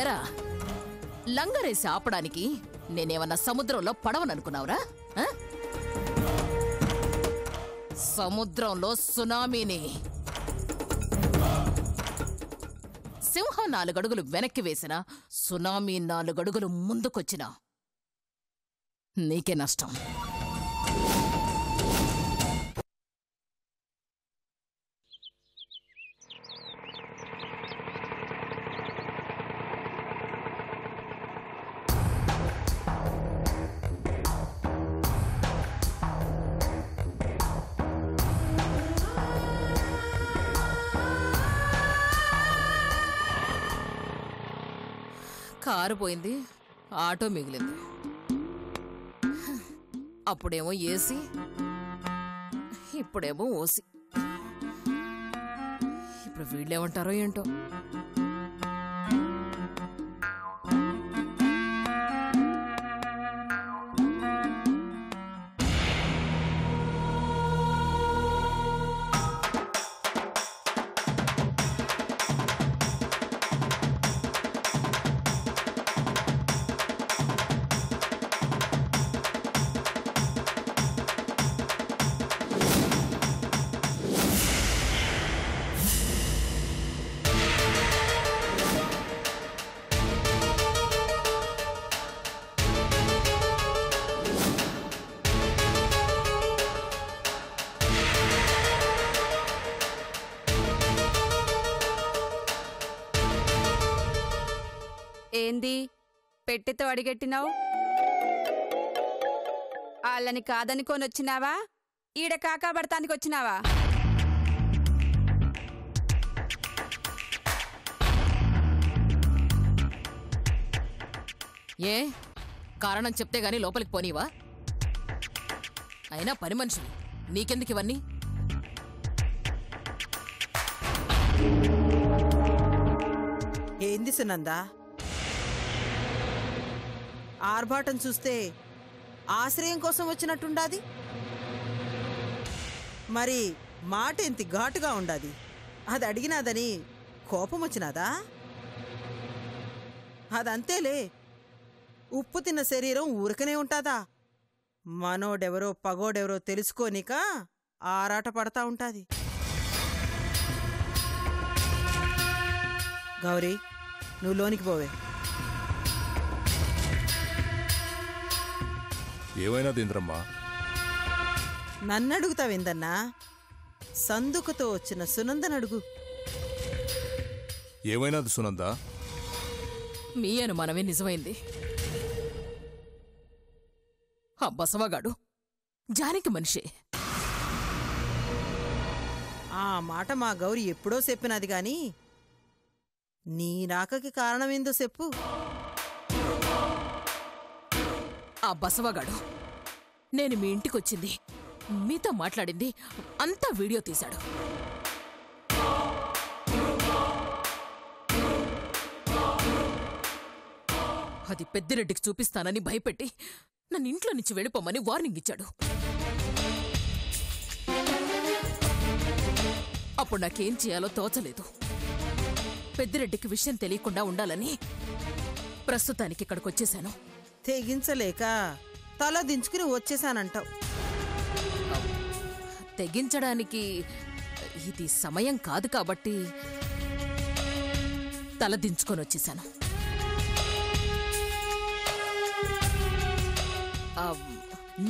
ఎరా లంగరేసి ఆపడానికి నేనేమన్నా సముద్రంలో పడవననుకున్నావురా? సముద్రంలో సునామీని సింహం 4 అడుగులు వెనక్కి వేసినా సునామీ 4 అడుగులు ముందుకొచ్చినా నీకే నష్టం. కారు పోయింది, ఆటో మిగిలింది. అప్పుడేమో ఏసీ, ఇప్పుడేమో ఓసి. ఇప్పుడు వీళ్ళేమంటారో ఏంటో. ఏంది పెట్టెతో అడిగెట్టినావు? వాళ్ళని కాదనుకొని వచ్చినావా? ఈడ కాకాబడతానికి వచ్చినావా? ఏ కారణం చెప్తే గాని లోపలికి పోనీవా? అయినా పని మనిషివి, నీకెందుకు ఇవన్నీ? ఏంది సునందా? ఆర్భాటం చూస్తే ఆశ్రయం కోసం వచ్చినట్టుండాది. మరి మాట ఎంత ఘాటుగా ఉండాది. అది అడిగినాదని కోపం వచ్చినాదా? అదంతేలే, ఉప్పు తిన్న శరీరం ఊరకనే ఉంటాదా? మనోడెవరో పగోడెవరో తెలుసుకోనిక ఆరాట పడతా ఉంటాది. గౌరీ, నువ్వు లోనికి పోవే. ఏమైనా ఇంద్రమ్మా? నన్నడుగుతావేందన్నా? సందుకుతో వచ్చిన సునందనడుగు. ఏమైనాది సునంద? మీ అనుమానమే నిజమైంది. ఆ బసవగాడు జానికి మనిషే. ఆ మాట మా గౌరి ఎప్పుడో చెప్పినది గాని నీ రాకకి కారణమేందో చెప్పు. ఆ బసవగాడు నేను మీ ఇంటికొచ్చింది, మీతో మాట్లాడింది అంతా వీడియో తీశాడు. అది పెద్దిరెడ్డికి చూపిస్తానని భయపెట్టి నన్ను ఇంట్లో నుంచి వెళ్ళిపోమని వార్నింగ్ ఇచ్చాడు. అప్పుడు నాకేం చేయాలో తోచలేదు. పెద్దిరెడ్డికి విషయం తెలియకుండా ఉండాలని ప్రస్తుతానికి ఇక్కడికొచ్చేశాను. తెగించలేక తల దించుకుని వచ్చేశానంటావు. తెగించడానికి ఇది సమయం కాదు కాబట్టి తల దించుకొని వచ్చేశాను.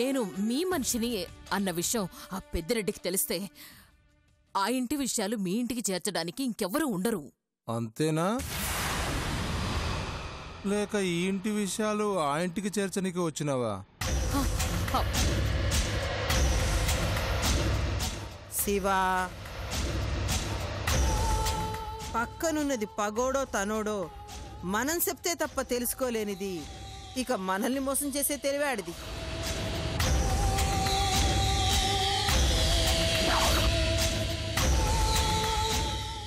నేను మీ మనిషిని అన్న విషయం ఆ పెద్దిరెడ్డికి తెలిస్తే ఆ ఇంటి విషయాలు మీ ఇంటికి చేర్చడానికి ఇంకెవ్వరూ ఉండరు. అంతేనా? లేక ఈ ఇంటి విషయాలు ఆ ఇంటికి చేర్చనికి వచ్చినావా? శివా, పక్కనున్నది పగోడో తనోడో మనం చెప్తే తప్ప తెలుసుకోలేనిది ఇక మనల్ని మోసం చేసే తెలివాడిది.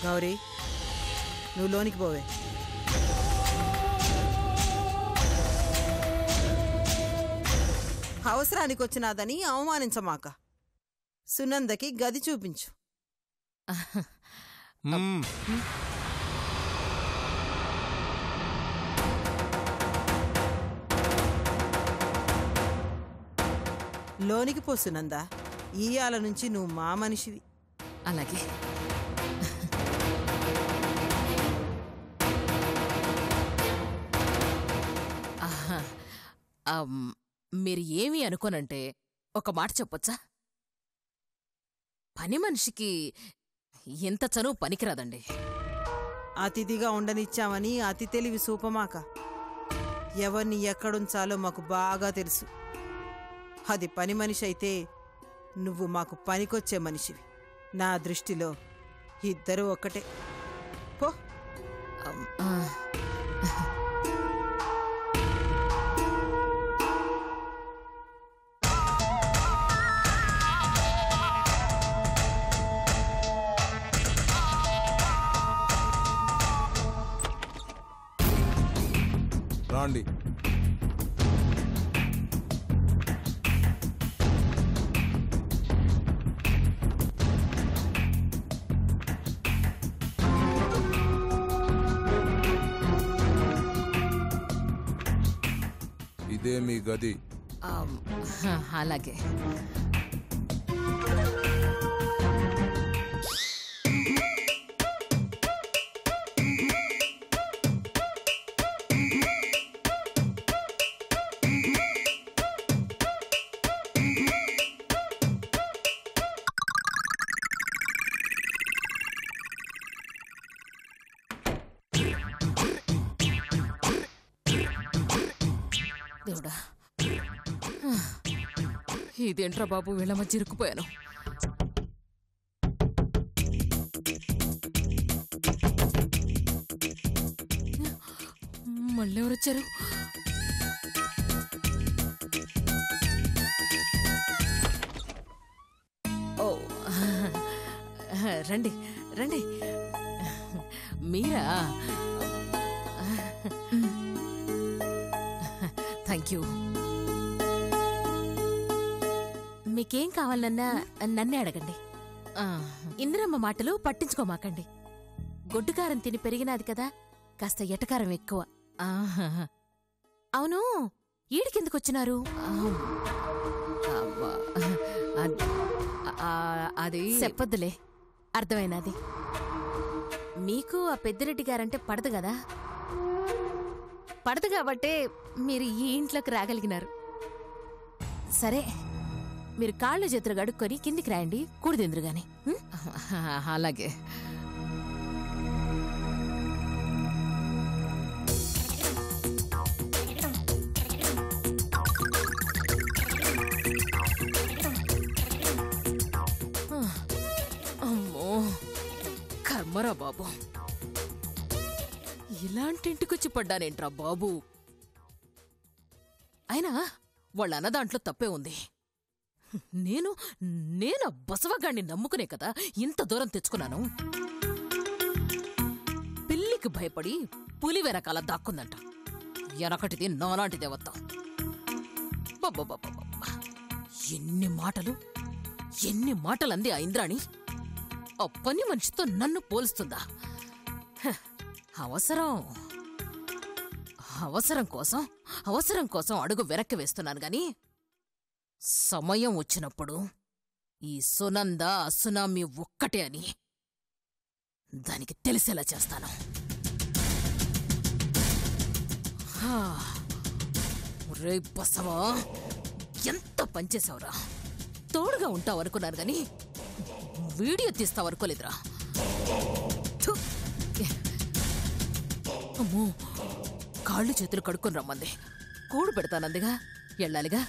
గౌరీ, నువ్వు లోనికి పోవే. అవసరానికి వచ్చినాదని అవమానించమాక. సునందకి గది చూపించు. లోనికి పో సునందా. ఈయాల నుంచి నువ్వు మా మనిషివి. అలాగే. ఆహా. మీరు ఏమీ అనుకోనంటే ఒక మాట చెప్పొచ్చా? పని మనిషికి ఇంత చనువు పనికిరాదండి. అతిథిగా ఉండనిచ్చామని అతి తెలివి సూపమాక. ఎవరిని ఎక్కడుంచాలో మాకు బాగా తెలుసు. అది పని మనిషి అయితే నువ్వు మాకు పనికొచ్చే మనిషివి. నా దృష్టిలో ఇద్దరూ ఒక్కటే. పో. ఆ. రాండి. ఇదే మీ గది. అలాగే. దేవుడా, ఇదేంట్రా బాబు, వీళ్ళ మధ్య ఇరుక్కుపోయాను. మళ్ళీ ఎవరొచ్చారు? ఓ, రండి రండి. మీరా? Thank you. మీకేం కావాలన్నా నన్నే అడగండి. ఇందిరమ్మ మాటలు పట్టించుకోమాకండి. గొడ్డుకారం తిని పెరిగినాది కదా, కాస్త ఎటకారం ఎక్కువ. అవును, ఈడికెందుకొచ్చినారు? అది చెప్పొద్దులే, అర్థమైనది. మీకు ఆ పెద్దిరెడ్డి గారంటే పడదు కదా, పడదు కాబట్టే మీరు ఈ ఇంట్లోకి రాగలిగినారు. సరే, మీరు కాళ్ళు చేతులు గడుక్కొని కిందికి రాయండి, కూడిదెందురు గాని. అలాగే. అమ్మో, కర్మరా బాబు, ఇలాంటి ఇంటికొచ్చి పడ్డానేంట్రా బాబు. అయినా వాళ్ళ అన్న దాంట్లో తప్పే ఉంది. నేను బసవగాడిని నమ్ముకునే కదా ఇంత దూరం తెచ్చుకున్నాను. పిల్లికి భయపడి పులి వెనకాల దాక్కుందంట. ఎనకటిది నాలాంటి దేవత. ఎన్ని మాటలంది ఆ ఇంద్రాణి. ఆ పని మనిషితో నన్ను పోలుస్తుందా? అవసరం కోసం అడుగు వెనక్కి వేస్తున్నాను గాని, సమయం వచ్చినప్పుడు ఈ సునంద సునామీ ఒక్కటే అని దానికి తెలిసేలా చేస్తాను. రే బసవా, ఎంత పనిచేసావురా. తోడుగా ఉంటావనుకున్నాను గాని వీడియో తీస్తావనుకోలేదురా. అమ్మో, కాళ్ళు చేతులు కడుక్కొని రమ్మంది. కూడు పెడతానందిగా, వెళ్ళాలిగా.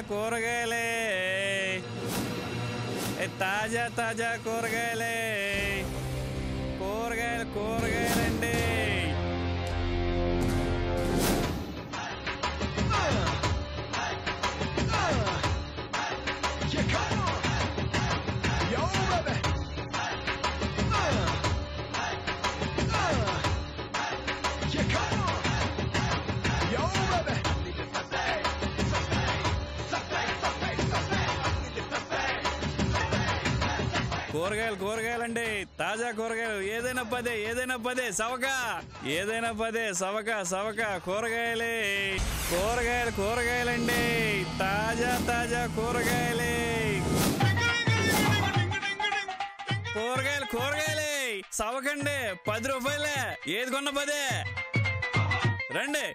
కూరగాయలే, తాజా తాజా కూరగాయలండి. కూరగాయలండి. తాజా కూరగాయలు ఏదైనా పదే సవక కూరగాయలే. కూరగాయలండి. తాజా కూరగాయలే. కూరగాయలే సవకండి. 10 రూపాయలే. ఏది కొన్న 10. రండి,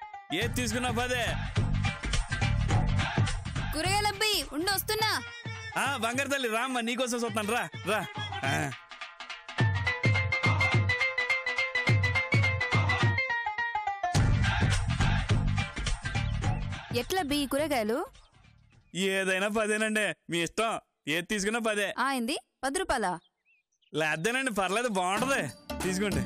ఏది తీసుకున్నా 10. కూరగాయలబ్బాయి ఉండి వస్తున్నా. బంగారు తల్లి రామ్మ, నీకోసం చూస్తాను. రా. ఎట్లా బి కూరగాయలు? ఏదైనా 10నండి, మీ ఇష్టం. ఏది తీసుకున్నా 10. ఏంది 10 రూపాయలా? లేదేనండి, పర్లేదు, బాగుంటది, తీసుకోండి.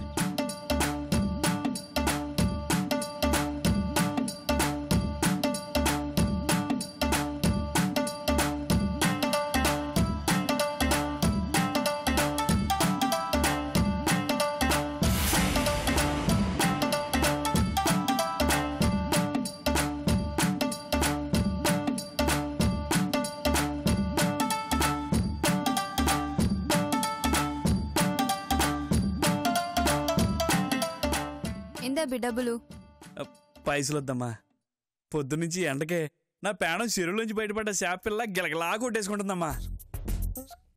ఇందా బి డబ్బులు. పైసలు వద్దమ్మా. పొద్దునుంచి ఎండకే నా పేణం చెరువులోంచి బయటపడ్డ శాపిల్ల గిలగలా కొట్టేసుకుంటుందమ్మా.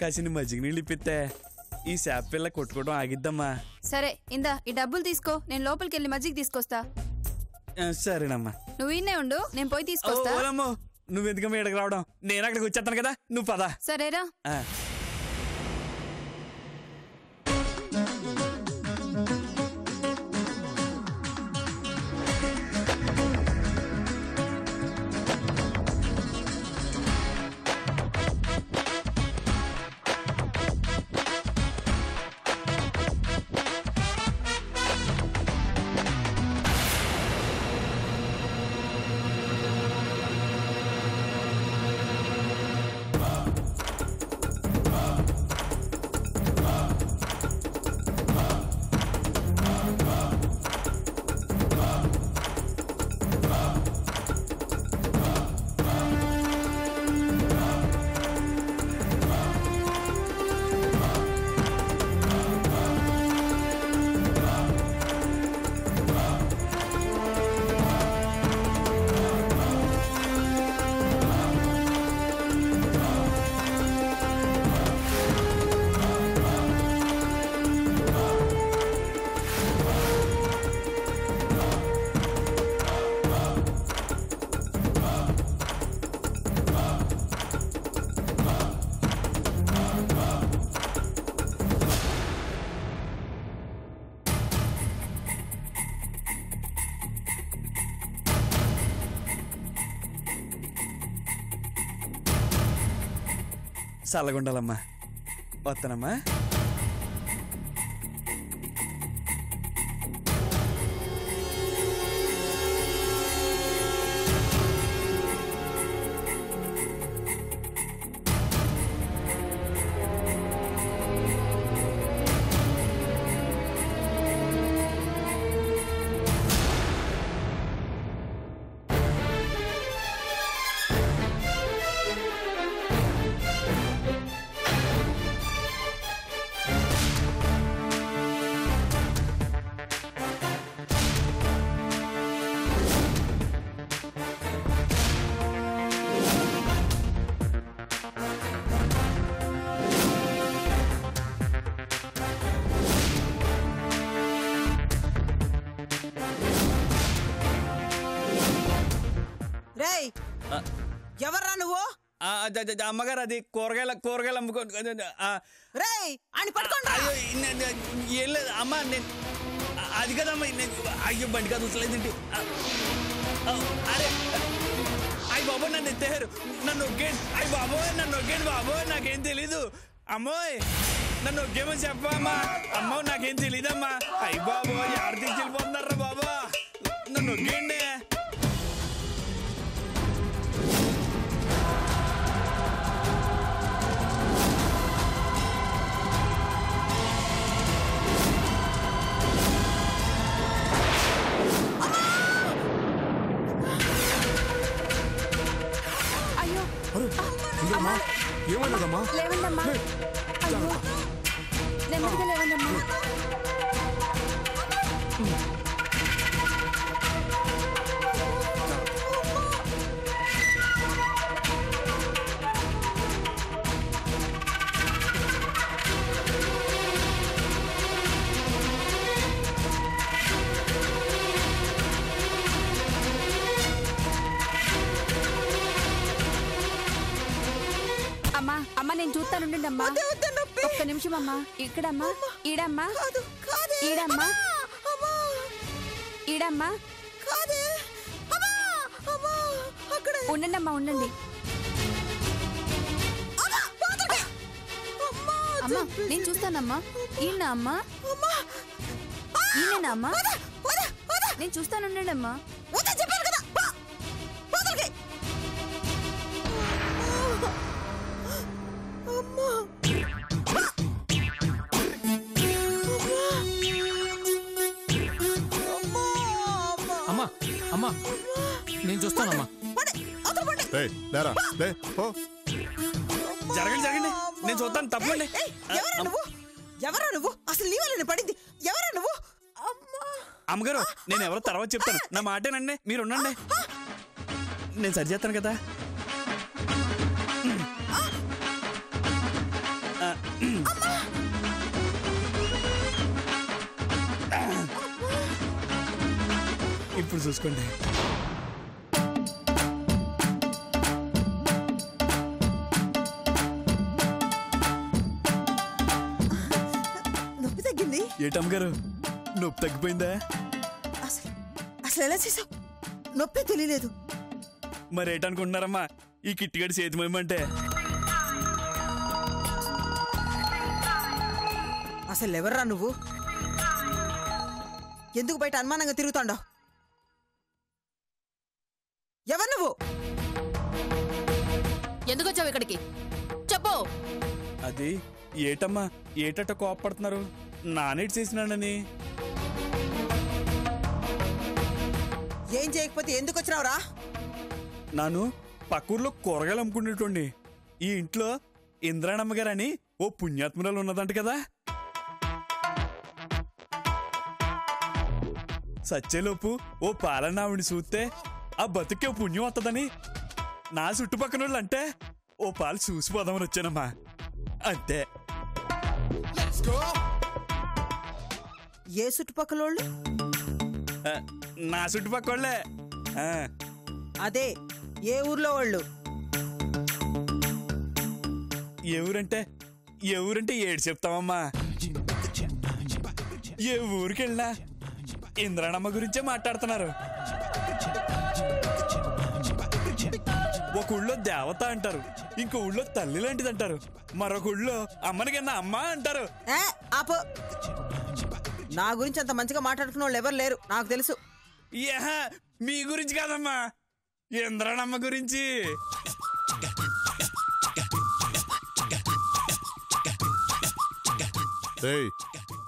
కాసిని మజ్జిగ నీళ్ళు ఇప్పిస్తే ఈ శాపిల్ల కొట్టుకోవడం ఆగిద్దమ్మా. సరే ఇందా ఈ డబ్బులు తీసుకో. నేను లోపలికి వెళ్ళి మజ్జిగ తీసుకొస్తా. సరేనమ్మా. నువ్వు ఇన్నే ఉండు, నేను పోయి తీసుకొస్తా. ఓలమ్మో, నువ్వెందుకమ్మా ఇక్కడికి రావడం? నేను అక్కడికి వచ్చేస్తాను కదా, నువ్వు పదా. సరేరా. చల్లగుండాలమ్మా. వస్తానమ్మా. రేయ్, ఎవర్రా నువ్వు? అమ్మగారు, అది కూరగాయలు అమ్ముకో. రేయ్, అని పట్టుకోండి. ఏం లేదు అమ్మా, నేను అది కదమ్మా. అయ్యో, బండి కాదు, వస్తలేదండి. అరే అయ్యి బాబోయ్, నన్ను ఎత్తారు, నన్ను నొక్కేయండి. అయ్యి నొక్కేయండి బాబోయ్, నాకేం తెలీదు. అమ్మోయ్, నన్ను నొక్కేమని చెప్పమ్మా. అమ్మో, నాకేం తెలీదమ్మా. అయ్యి బాబోయ్, ఎవరు తీసుకెళ్ళిపోతున్నారా బాబా, నన్ను నొక్కేయండి. అయ్యో, ఏమన్నదమ్మా? లేవండమ్మా. అమ్మా అమ్మా నేను చూస్తానుండండి అమ్మా. ఒక్క నిమిషం అమ్మా. ఇక్కడమ్మా, ఈడమ్మా, ఈడమ్మా, ఈడమ్మా. ఉండండి అమ్మా, ఉండండి అమ్మా. నేను చూస్తానమ్మా. ఈయన అమ్మా, ఈయన అమ్మా. నేను చూస్తానుండండి అమ్మా. అమ్మా అమ్మా నేను చూస్తానమ్మా. జరగండి జరగండి, నేను చూస్తాను. తప్పండి. ఎవరా నువ్వు? అసలు నీ వల్ల పడింది. ఎవరా నువ్వు? అమ్మగారు, నేను ఎవరో తర్వాత చెప్తాను. నా మాటేనండి, మీరు ఉండండి. నేను సరి చేస్తాను కదా. ఇప్పుడు చూసుకోండి. నొప్పి తగ్గింది. ఏటమ్మగారు, నొప్పి తగ్గిపోయిందా? అసలు ఎలా చేసావు? నొప్పి తెలియలేదు. మరి ఏటనుకుంటున్నారమ్మా ఈ కిట్టిగడి చేతి మేమంటే? అసలు ఎవర్రా నువ్వు? ఎందుకు బయట అనుమానంగా తిరుగుతాండవు? ఎవరు నువ్వు? ఎందుకు వచ్చావు ఇక్కడికి? చెప్పు. అది ఏటమ్మా, ఏటట కోపడుతున్నారు? నానేటి చేసినాడని. ఏం చేయకపోతే ఎందుకు వచ్చినావురా? నాను పక్కూర్లో కూరగాయలు అమ్ముకునేటండి. ఈ ఇంట్లో ఇంద్రాణమ్మ గారని ఓ పుణ్యాత్మురాలు ఉన్నదంట కదా. సచ్చేలోపు ఓ పాలనావిని చూస్తే ఆ బతుకే పుణ్యం వస్తుందని నా చుట్టుపక్కల వాళ్ళు అంటే ఓ పాలు చూసిపోదామని వచ్చానమ్మా. అంతే. ఏ చుట్టుపక్కల? నా చుట్టుపక్కలే. అదే ఏ ఊర్లో వాళ్ళు? ఏ ఊరంటే ఏడు చెప్తామమ్మా. ఏ ఊరికెళ్ళినా ఇంద్రాణమ్మ గురించే మాట్లాడుతున్నారు. ఒక ఊళ్ళో దేవత అంటారు, ఇంకో ఊళ్ళో తల్లి లాంటిది అంటారు, మరొక ఊళ్ళో అమ్మని కన్నా అమ్మ అంటారు. ఆపో. నా గురించి అంత మంచిగా మాట్లాడుకున్న వాళ్ళు ఎవరు లేరు, నాకు తెలుసు. మీ గురించి కాదమ్మా, ఇంద్రాణమ్మ గురించి.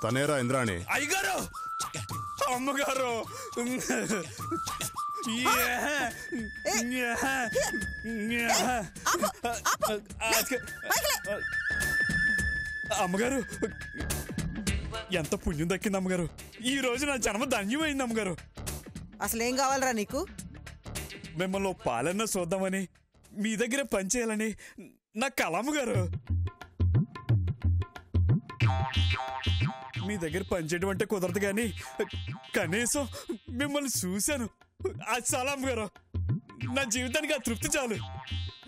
తనేరా ఇంద్రాణి? అయ్యగారు, అమ్మగారు, అమ్మగారు, ఎంత పుణ్యం దక్కింది అమ్మగారు. ఈ రోజు నా జన్మ ధన్యమైంది అమ్మగారు. అసలేం కావాలరా నీకు? మిమ్మల్ని పాలన్న చూద్దామని, మీ దగ్గర పనిచేయాలని నా కల అమ్మగారు. మీ దగ్గర పనిచేయడం అంటే కుదరదు కానీ కనీసం మిమ్మల్ని చూశాను, అది చాలా అమ్మగారు. నా జీవితానికి ఆ తృప్తి చాలు.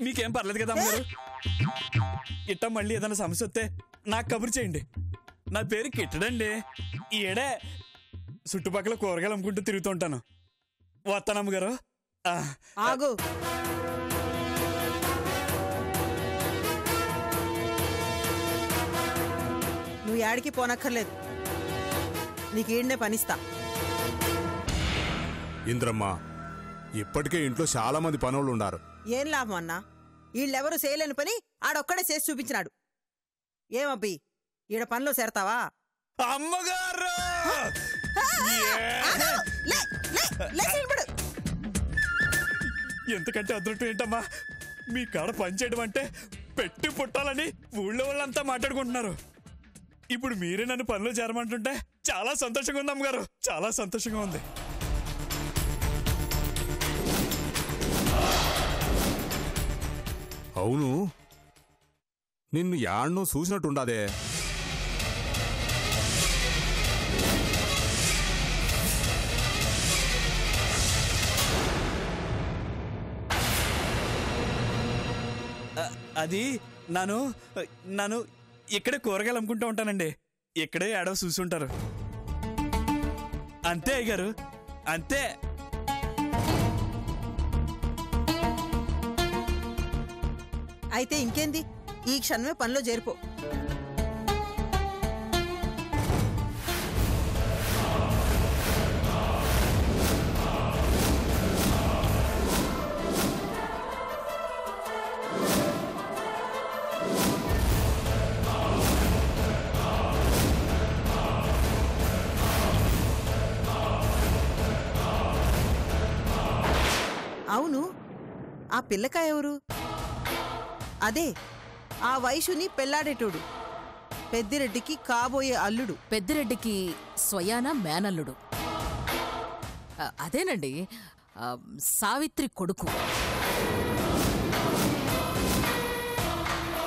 మీకేం పర్లేదు కదా అమ్మగారు? ఇట్టా మళ్ళీ ఏదైనా సమస్య వస్తే నాకు కబురు చేయండి. నా పేరు కిట్టడండి. ఈడే చుట్టుపక్కల కూరగాయలు అమ్ముకుంటూ తిరుగుతూ ఉంటాను. వస్తాను అమ్మగారు. ఆగు. నువ్వు యాడికి పోనక్కర్లేదు, నీకు ఈడనే పనిస్తా. ఇంద్రమ్మ, ఇప్పటికే ఇంట్లో చాలా మంది పనులు ఉన్నారు. ఏం లాభం అన్నా? వీళ్ళెవరూ చేయలేని పని ఆడొక్కడే చేసి చూపించినాడు. ఏమబ్బి, ఈడ పనిలో చేరతావా? అమ్మగారు, ఎంతకంటే అదృష్టం ఏంటమ్మా? మీ కాడ పనిచేయడం అంటే పెట్టి పుట్టాలని ఊళ్ళో వాళ్ళంతా మాట్లాడుకుంటున్నారు. ఇప్పుడు మీరే నన్ను పనిలో చేరమంటుంటే చాలా సంతోషంగా ఉంది అమ్మగారు, చాలా సంతోషంగా ఉంది. అవును, నిన్ను యాడ్నో చూసినట్టుండాదే. అది నన్ను ఇక్కడే కూరగాయలు అమ్ముకుంటూ ఉంటానండి. ఇక్కడే ఏడవ చూసుంటారు. అంతే అయ్యగారు, అంతే. అయితే ఇంకేంది, ఈ క్షణమే పనిలో చేరిపో. అవును, ఆ పిల్లకాయ ఎవరు? అదే ఆ వైషుని పెళ్లాడేటోడు, పెద్దిరెడ్డికి కాబోయే అల్లుడు. పెద్దిరెడ్డికి స్వయాన మేనల్లుడు. అదేనండి, సావిత్రి కొడుకు.